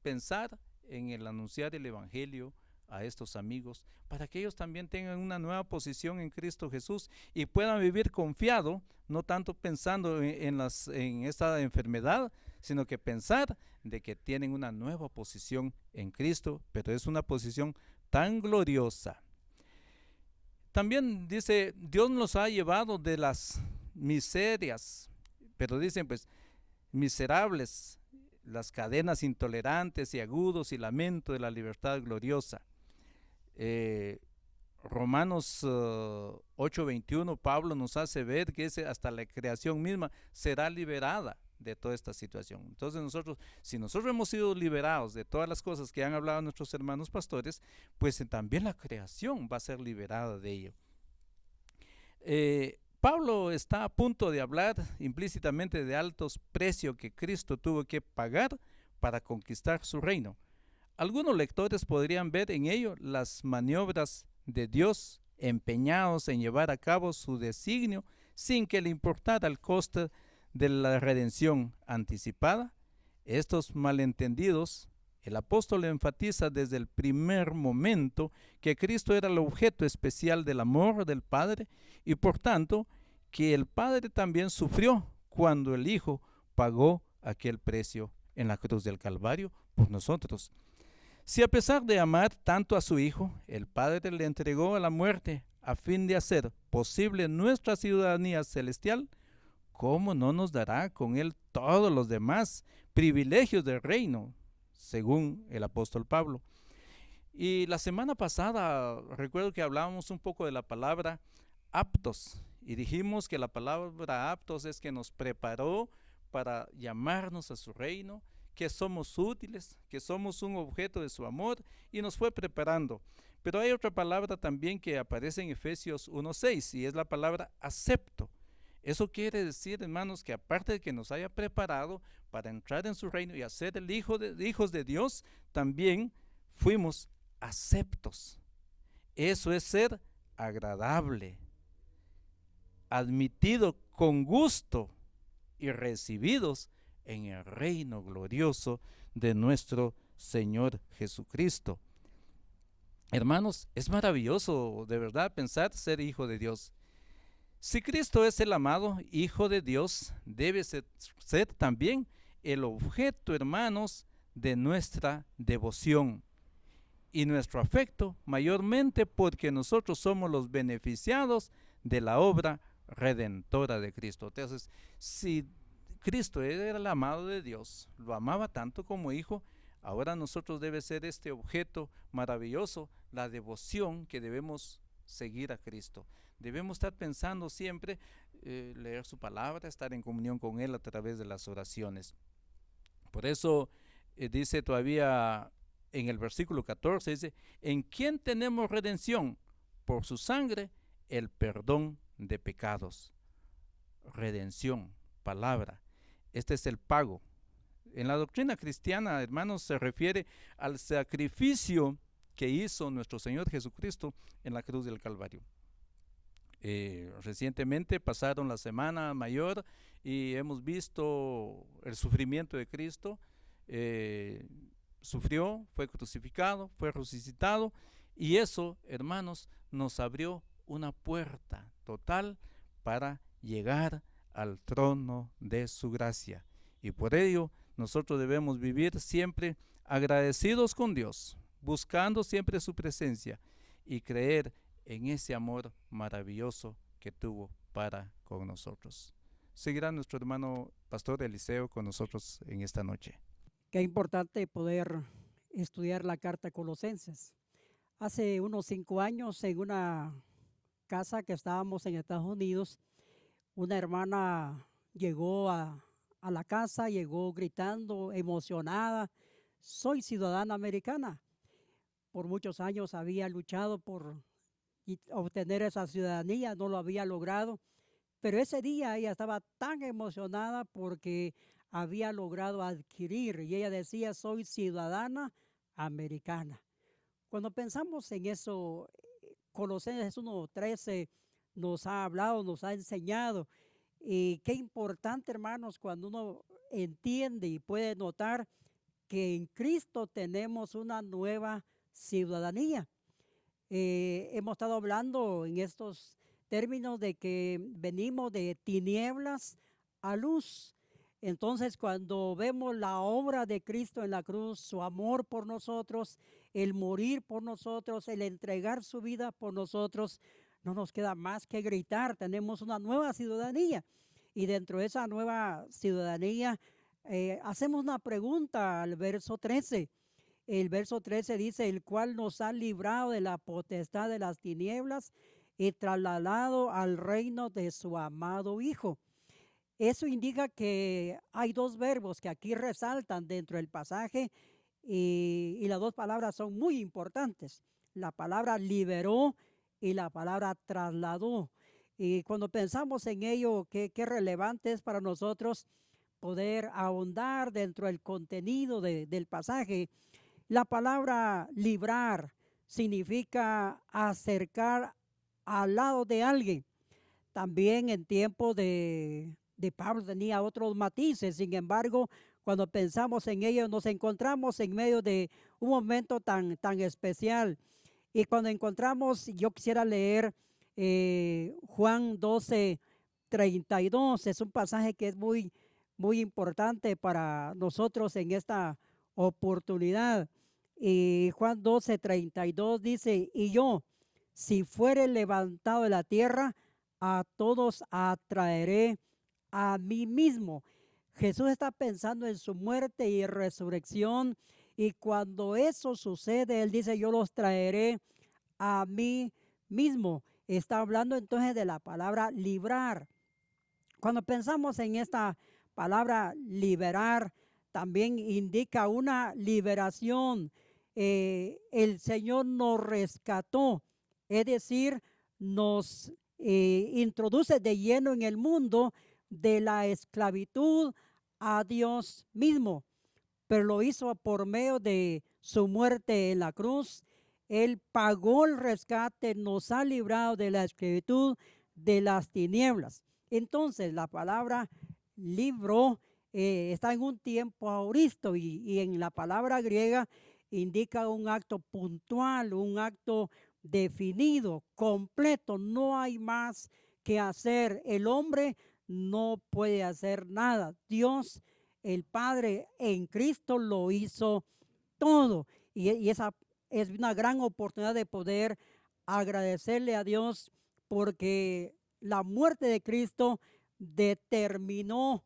pensar en el anunciar el evangelio a estos amigos, para que ellos también tengan una nueva posición en Cristo Jesús y puedan vivir confiado, no tanto pensando en esta enfermedad, sino que pensar de que tienen una nueva posición en Cristo, pero es una posición tan gloriosa. También dice, Dios nos ha llevado de las miserias, pero dicen pues, miserables, las cadenas intolerantes y agudos y lamento de la libertad gloriosa. Romanos 8:21, Pablo nos hace ver que hasta la creación misma será liberada de toda esta situación. Entonces nosotros, si nosotros hemos sido liberados de todas las cosas que han hablado nuestros hermanos pastores, pues también la creación va a ser liberada de ello. Pablo está a punto de hablar implícitamente de altos precios que Cristo tuvo que pagar para conquistar su reino. Algunos lectores podrían ver en ello las maniobras de Dios empeñados en llevar a cabo su designio sin que le importara el coste de la redención anticipada. Estos malentendidos, el apóstol enfatiza desde el primer momento que Cristo era el objeto especial del amor del Padre y por tanto que el Padre también sufrió cuando el Hijo pagó aquel precio en la cruz del Calvario por nosotros. Si a pesar de amar tanto a su Hijo, el Padre le entregó a la muerte a fin de hacer posible nuestra ciudadanía celestial, ¿cómo no nos dará con Él todos los demás privilegios del reino? Según el apóstol Pablo. Y la semana pasada recuerdo que hablábamos un poco de la palabra aptos y dijimos que la palabra aptos es que nos preparó para llamarnos a su reino, que somos útiles, que somos un objeto de su amor y nos fue preparando. Pero hay otra palabra también que aparece en Efesios 1:6 y es la palabra acepto. Eso quiere decir, hermanos, que aparte de que nos haya preparado para entrar en su reino y hacer hijos de Dios, también fuimos aceptos. Eso es ser agradable, admitido con gusto y recibidos en el reino glorioso de nuestro Señor Jesucristo. Hermanos, es maravilloso de verdad pensar ser hijo de Dios. Si Cristo es el amado Hijo de Dios, debe ser también el objeto, hermanos, de nuestra devoción y nuestro afecto, mayormente porque nosotros somos los beneficiados de la obra redentora de Cristo. Entonces, si Cristo era el amado de Dios, lo amaba tanto como hijo, ahora nosotros debe ser este objeto maravilloso, la devoción que debemos seguir a Cristo. Debemos estar pensando siempre, leer su palabra, estar en comunión con Él a través de las oraciones. Por eso dice todavía en el versículo 14, dice, ¿en quién tenemos redención? Por su sangre, el perdón de pecados. Redención, palabra. Este es el pago. En la doctrina cristiana, hermanos, se refiere al sacrificio que hizo nuestro Señor Jesucristo en la cruz del Calvario. Recientemente pasaron la Semana Mayor y hemos visto el sufrimiento de Cristo. Sufrió, fue crucificado, fue resucitado, y eso, hermanos, nos abrió una puerta total para llegar al trono de su gracia. Y por ello nosotros debemos vivir siempre agradecidos con Dios, buscando siempre su presencia y creer en ese amor maravilloso que tuvo para con nosotros. Seguirá nuestro hermano Pastor Eliseo con nosotros en esta noche. Qué importante poder estudiar la carta a Colosenses. Hace unos 5 años, en una casa que estábamos en Estados Unidos, una hermana llegó a la casa, llegó gritando, emocionada: soy ciudadana americana. Por muchos años había luchado por obtener esa ciudadanía, no lo había logrado, pero ese día ella estaba tan emocionada porque había logrado adquirir, y ella decía: soy ciudadana americana. Cuando pensamos en eso, Colosenses 1:13 nos ha hablado, nos ha enseñado, y qué importante, hermanos, cuando uno entiende y puede notar que en Cristo tenemos una nueva ciudadanía. Hemos estado hablando en estos términos de que venimos de tinieblas a luz. Entonces, cuando vemos la obra de Cristo en la cruz, su amor por nosotros, el morir por nosotros, el entregar su vida por nosotros, no nos queda más que gritar: tenemos una nueva ciudadanía. Y dentro de esa nueva ciudadanía, hacemos una pregunta al verso 13. El verso 13 dice: el cual nos ha librado de la potestad de las tinieblas y trasladado al reino de su amado Hijo. Eso indica que hay 2 verbos que aquí resaltan dentro del pasaje, y las 2 palabras son muy importantes. La palabra liberó y la palabra trasladó. Y cuando pensamos en ello, qué relevante es para nosotros poder ahondar dentro del contenido del pasaje. La palabra librar significa acercar al lado de alguien. También en tiempo de Pablo tenía otros matices. Sin embargo, cuando pensamos en ello, nos encontramos en medio de un momento tan especial. Y cuando encontramos, yo quisiera leer Juan 12:32. Es un pasaje que es muy, muy importante para nosotros en esta oportunidad. Y Juan 12:32 dice: y yo, si fuere levantado de la tierra, a todos atraeré a mí mismo. Jesús está pensando en su muerte y resurrección, y cuando eso sucede, Él dice: yo los traeré a mí mismo. Está hablando entonces de la palabra librar. Cuando pensamos en esta palabra liberar, también indica una liberación. El Señor nos rescató, es decir, nos introduce de lleno en el mundo de la esclavitud a Dios mismo, pero lo hizo por medio de su muerte en la cruz. Él pagó el rescate, nos ha librado de la esclavitud, de las tinieblas. Entonces, la palabra libro está en un tiempo aoristo y en la palabra griega indica un acto puntual, un acto definido, completo. No hay más que hacer. El hombre no puede hacer nada. Dios, el Padre, en Cristo lo hizo todo. Y esa es una gran oportunidad de poder agradecerle a Dios porque la muerte de Cristo determinó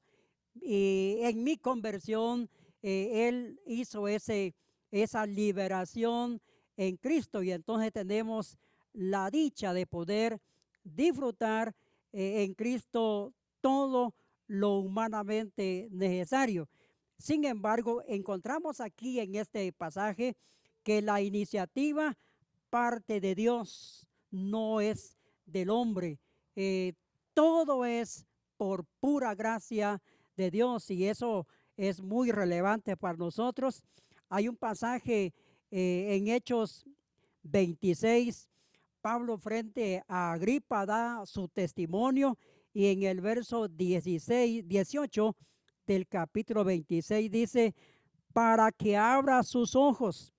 en mi conversión. Él hizo esa liberación en Cristo y entonces tenemos la dicha de poder disfrutar en Cristo todo lo humanamente necesario. Sin embargo, encontramos aquí en este pasaje que la iniciativa parte de Dios, no es del hombre. Todo es por pura gracia de Dios y eso es muy relevante para nosotros. Hay un pasaje en Hechos 26, Pablo frente a Agripa da su testimonio y en el verso 18 del capítulo 26 dice, para que abra sus ojos,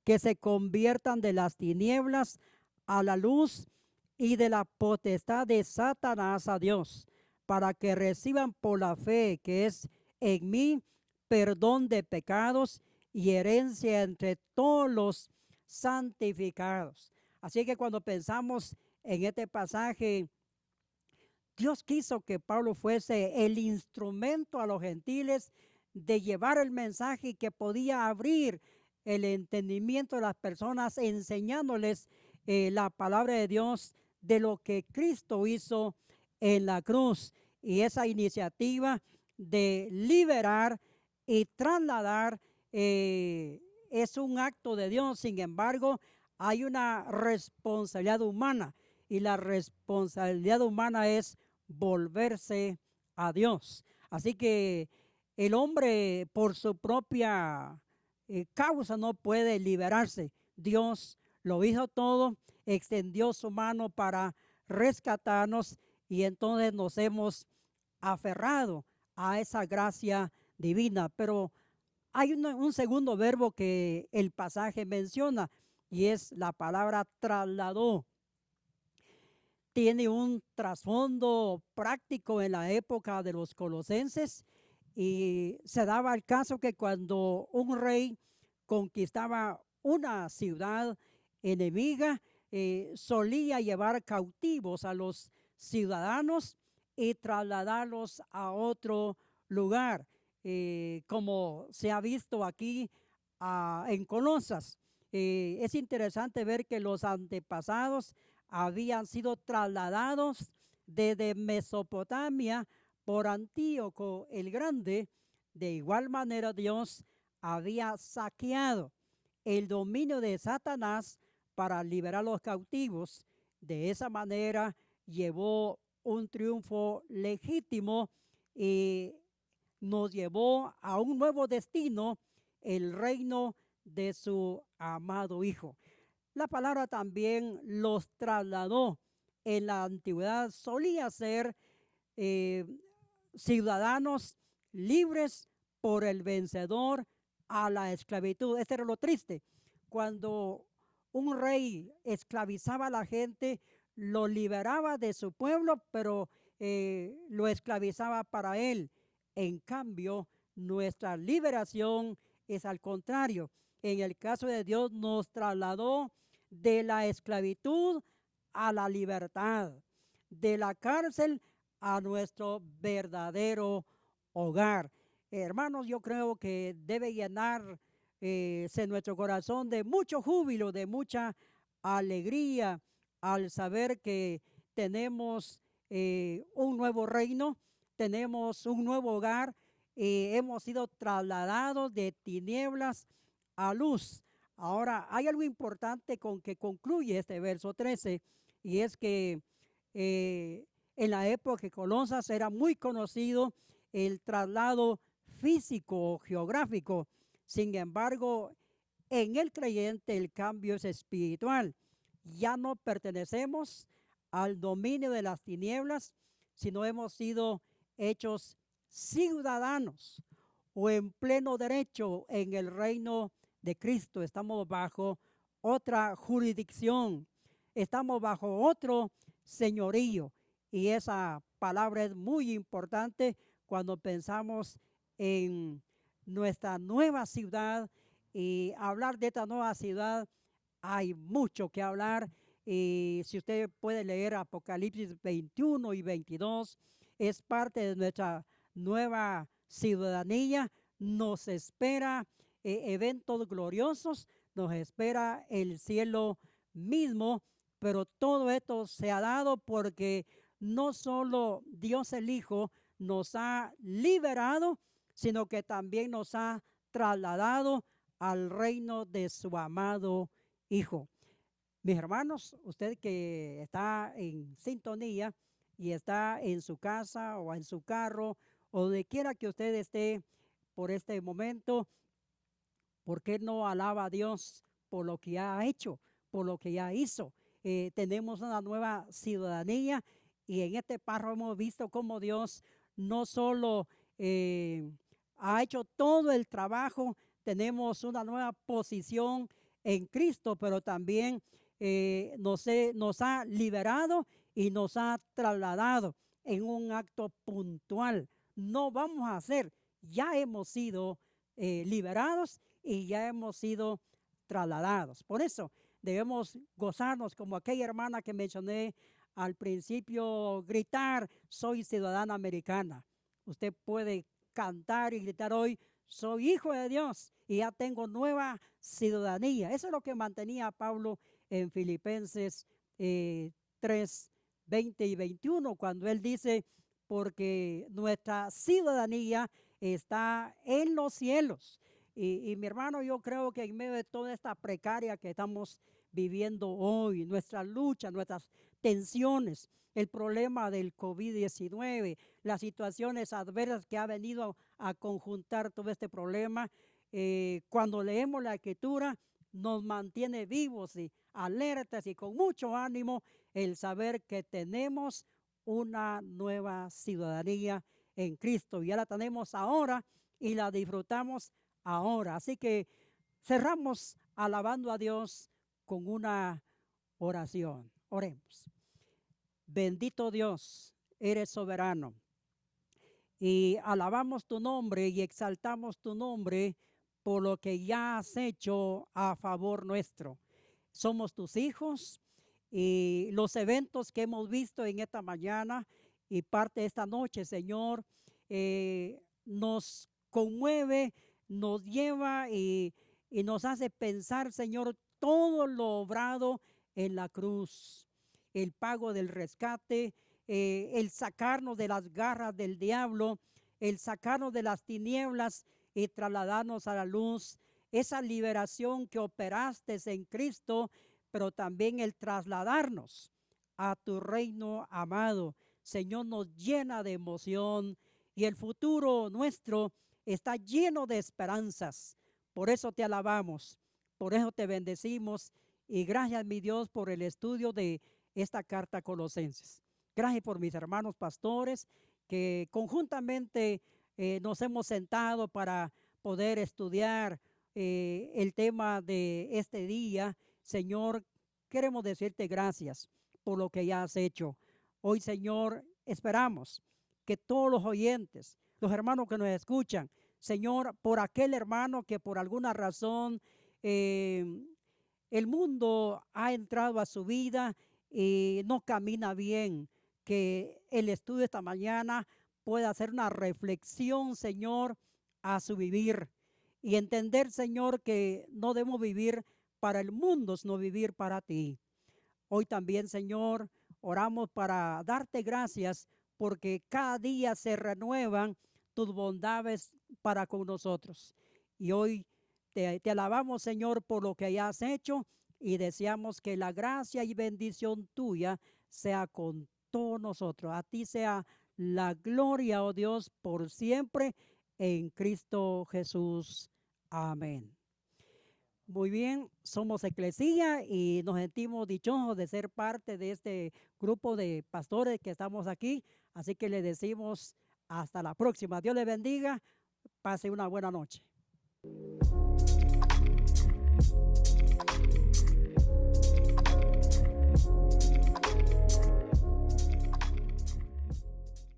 que se conviertan de las tinieblas a la luz y de la potestad de Satanás a Dios, para que reciban por la fe que es en mí perdón de pecados y herencia entre todos los santificados. Así que cuando pensamos en este pasaje, Dios quiso que Pablo fuese el instrumento a los gentiles de llevar el mensaje y que podía abrir el entendimiento de las personas enseñándoles la palabra de Dios de lo que Cristo hizo en la cruz. Y esa iniciativa de liberar y trasladar es un acto de Dios. Sin embargo, hay una responsabilidad humana y la responsabilidad humana es volverse a Dios. Así que el hombre por su propia causa no puede liberarse. Dios lo hizo todo, extendió su mano para rescatarnos y entonces nos hemos aferrado a esa gracia divina. Pero hay un segundo verbo que el pasaje menciona y es la palabra trasladó. Tiene un trasfondo práctico en la época de los colosenses y se daba el caso que cuando un rey conquistaba una ciudad enemiga, solía llevar cautivos a los ciudadanos y trasladarlos a otro lugar, como se ha visto aquí en Colosas. Es interesante ver que los antepasados habían sido trasladados desde Mesopotamia por Antíoco el Grande. De igual manera, Dios había saqueado el dominio de Satanás para liberar a los cautivos. De esa manera llevó un triunfo legítimo y nos llevó a un nuevo destino, el reino de su amado Hijo. La palabra también los trasladó. En la antigüedad solía ser ciudadanos libres por el vencedor a la esclavitud. Este era lo triste. Cuando un rey esclavizaba a la gente, lo liberaba de su pueblo, pero lo esclavizaba para él. En cambio, nuestra liberación es al contrario. En el caso de Dios nos trasladó de la esclavitud a la libertad, de la cárcel a nuestro verdadero hogar. Hermanos, yo creo que debe llenarse nuestro corazón de mucho júbilo, de mucha alegría al saber que tenemos un nuevo reino, tenemos un nuevo hogar, hemos sido trasladados de tinieblas a luz. Ahora, hay algo importante con que concluye este verso 13 y es que En la época de Colosas era muy conocido el traslado físico o geográfico. Sin embargo, en el creyente el cambio es espiritual. Ya no pertenecemos al dominio de las tinieblas, sino hemos sido hechos ciudadanos o en pleno derecho en el reino de Cristo. Estamos bajo otra jurisdicción, estamos bajo otro señorío, y esa palabra es muy importante cuando pensamos en nuestra nueva ciudad. Y hablar de esta nueva ciudad, hay mucho que hablar. Y si usted puede leer Apocalipsis 21 y 22, es parte de nuestra nueva ciudadanía. Nos espera eventos gloriosos, nos espera el cielo mismo, pero todo esto se ha dado porque no solo Dios el Hijo nos ha liberado, sino que también nos ha trasladado al reino de su amado Hijo. Mis hermanos, usted que está en sintonía y está en su casa o en su carro o donde quiera que usted esté por este momento, ¿por qué no alaba a Dios por lo que ya ha hecho, por lo que ya hizo? Tenemos una nueva ciudadanía, y en este párrafo hemos visto cómo Dios no solo ha hecho todo el trabajo, tenemos una nueva posición en Cristo, pero también nos ha liberado y nos ha trasladado en un acto puntual. No vamos a hacer, ya hemos sido liberados y ya hemos sido trasladados. Por eso debemos gozarnos como aquella hermana que mencioné al principio, gritar: soy ciudadana americana. Usted puede cantar y gritar hoy: soy hijo de Dios y ya tengo nueva ciudadanía. Eso es lo que mantenía a Pablo en Filipenses 3, 20 y 21, cuando él dice: porque nuestra ciudadanía está en los cielos. Y mi hermano, yo creo que en medio de toda esta precaria que estamos viviendo hoy, nuestra lucha, nuestras tensiones, el problema del COVID-19, las situaciones adversas que ha venido a conjuntar todo este problema, cuando leemos la Escritura nos mantiene vivos y alertas y con mucho ánimo el saber que tenemos una nueva ciudadanía en Cristo. Ya la tenemos ahora y la disfrutamos ahora. Así que cerramos alabando a Dios con una oración. Oremos. Bendito Dios, eres soberano, y alabamos tu nombre y exaltamos tu nombre por lo que ya has hecho a favor nuestro. Somos tus hijos, y los eventos que hemos visto en esta mañana y parte de esta noche, Señor, nos conmueve, nos lleva y nos hace pensar, Señor, todo lo obrado en la cruz, el pago del rescate, el sacarnos de las garras del diablo, el sacarnos de las tinieblas y trasladarnos a la luz, esa liberación que operaste en Cristo, pero también el trasladarnos a tu reino amado. Señor, nos llena de emoción y el futuro nuestro está lleno de esperanzas. Por eso te alabamos, por eso te bendecimos, y gracias, mi Dios, por el estudio de esta carta a Colosenses. Gracias por mis hermanos pastores que conjuntamente nos hemos sentado para poder estudiar el tema de este día. Señor, queremos decirte gracias por lo que ya has hecho. Hoy, Señor, esperamos que todos los oyentes, los hermanos que nos escuchan, Señor, por aquel hermano que por alguna razón el mundo ha entrado a su vida y no camina bien, que el estudio de esta mañana pueda hacer una reflexión, Señor, a su vivir y entender, Señor, que no debemos vivir para el mundo, sino vivir para ti. Hoy también, Señor, oramos para darte gracias porque cada día se renuevan tus bondades para con nosotros. Y hoy te alabamos, Señor, por lo que ya has hecho, y deseamos que la gracia y bendición tuya sea con todos nosotros. A ti sea la gloria, oh Dios, por siempre en Cristo Jesús. Amén. Muy bien, somos Eclesía y nos sentimos dichosos de ser parte de este grupo de pastores que estamos aquí. Así que le decimos hasta la próxima. Dios le bendiga. Pase una buena noche.